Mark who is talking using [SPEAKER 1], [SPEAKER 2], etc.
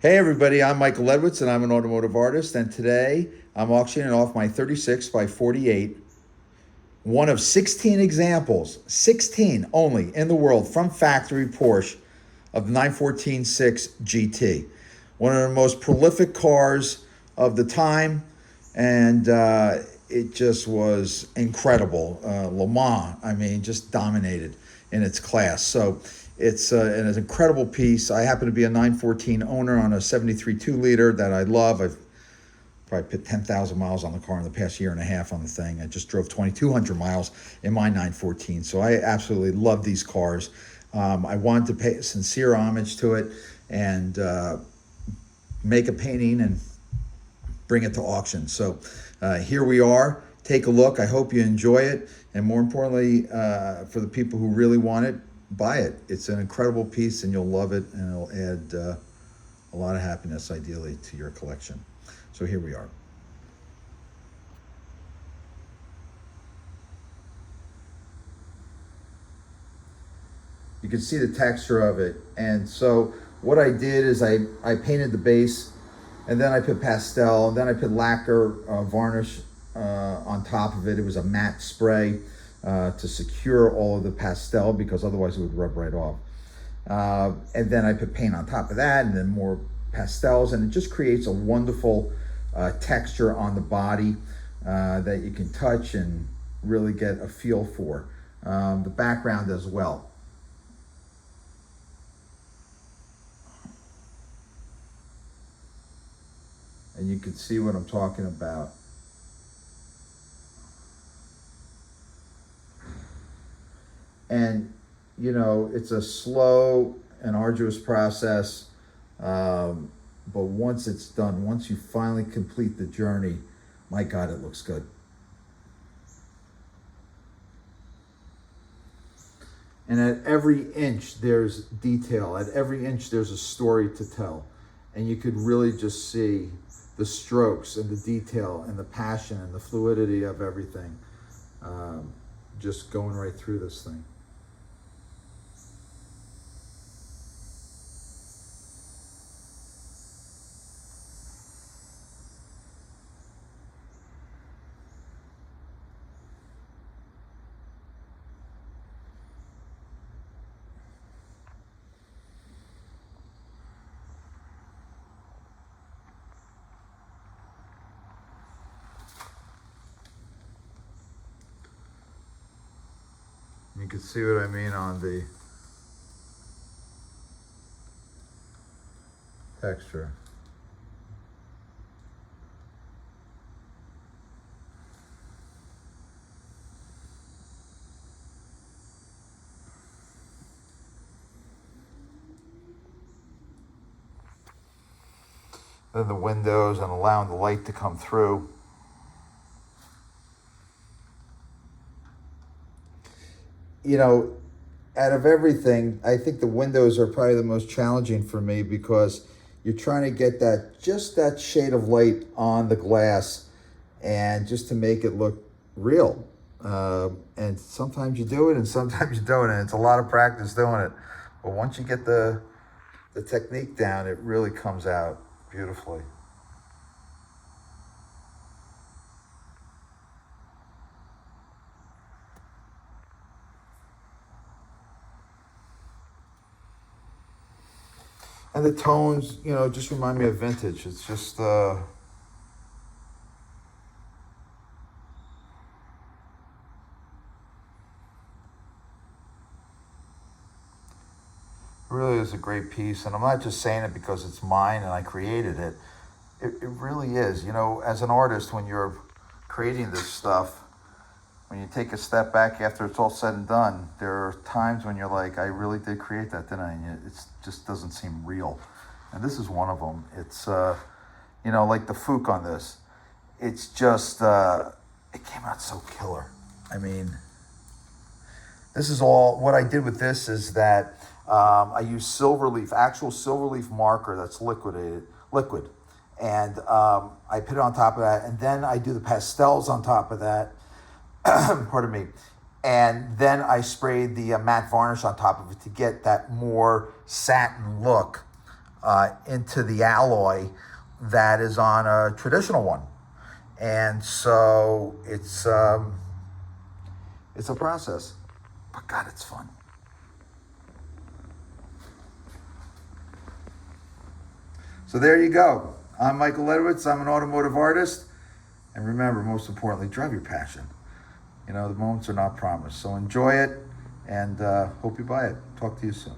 [SPEAKER 1] Hey everybody, I'm Michael Ledwitz and I'm an automotive artist, and today I'm auctioning off my 36 by 48, one of 16 examples, 16 only in the world from factory Porsche of the 914-6 GT. One of the most prolific cars of the time, and it just was incredible. Le Mans, I mean, just dominated in its class. So it's an incredible piece. I happen to be a 914 owner on a 73 2-liter that I love. I've probably put 10,000 miles on the car in the past year and a half on the thing. I just drove 2,200 miles in my 914. So I absolutely love these cars. I wanted to pay sincere homage to it and make a painting and bring it to auction. So here we are. Take a look. I hope you enjoy it. And more importantly, for the people who really want it, buy it. It's an incredible piece and you'll love it, and it'll add a lot of happiness, ideally, to your collection. So here we are. You can see the texture of it. And so what I did is I painted the base, and then I put pastel, and then I put lacquer varnish on top of it. It was a matte spray to secure all of the pastel, because otherwise it would rub right off. And then I put paint on top of that, and then more pastels, and it just creates a wonderful texture on the body that you can touch and really get a feel for. The background as well. And you can see what I'm talking about. And, you know, it's a slow and arduous process, but once it's done, once you finally complete the journey, my God, it looks good. And at every inch, there's detail. At every inch, there's a story to tell. And you could really just see the strokes and the detail and the passion and the fluidity of everything just going right through this thing. You can see what I mean on the texture. Then the windows and allowing the light to come through. You know, out of everything, I think the windows are probably the most challenging for me, because you're trying to get that, just that shade of light on the glass, and just to make it look real. And sometimes you do it and sometimes you don't, and it's a lot of practice doing it. But once you get the technique down, it really comes out beautifully. And the tones, you know, just remind me of vintage. It's just, really is a great piece. And I'm not just saying it because it's mine and I created it. It really is. You know, as an artist, when you're creating this stuff, when you take a step back after it's all said and done, there are times when you're like, I really did create that, didn't I? And it just doesn't seem real. And this is one of them. It's, you know, like the Fook on this. It's just, it came out so killer. I mean, this is all, what I did with this is that I use silverleaf, actual silverleaf marker that's liquid. And I put it on top of that, and then I do the pastels on top of that. Pardon me. And then I sprayed the matte varnish on top of it to get that more satin look. into the alloy that is on a traditional one. And so it's a process, but God, it's fun. So there you go. I'm Michael Ledwitz. I'm an automotive artist. And remember, most importantly, drive your passion. You know, the moments are not promised. So enjoy it, and hope you buy it. Talk to you soon.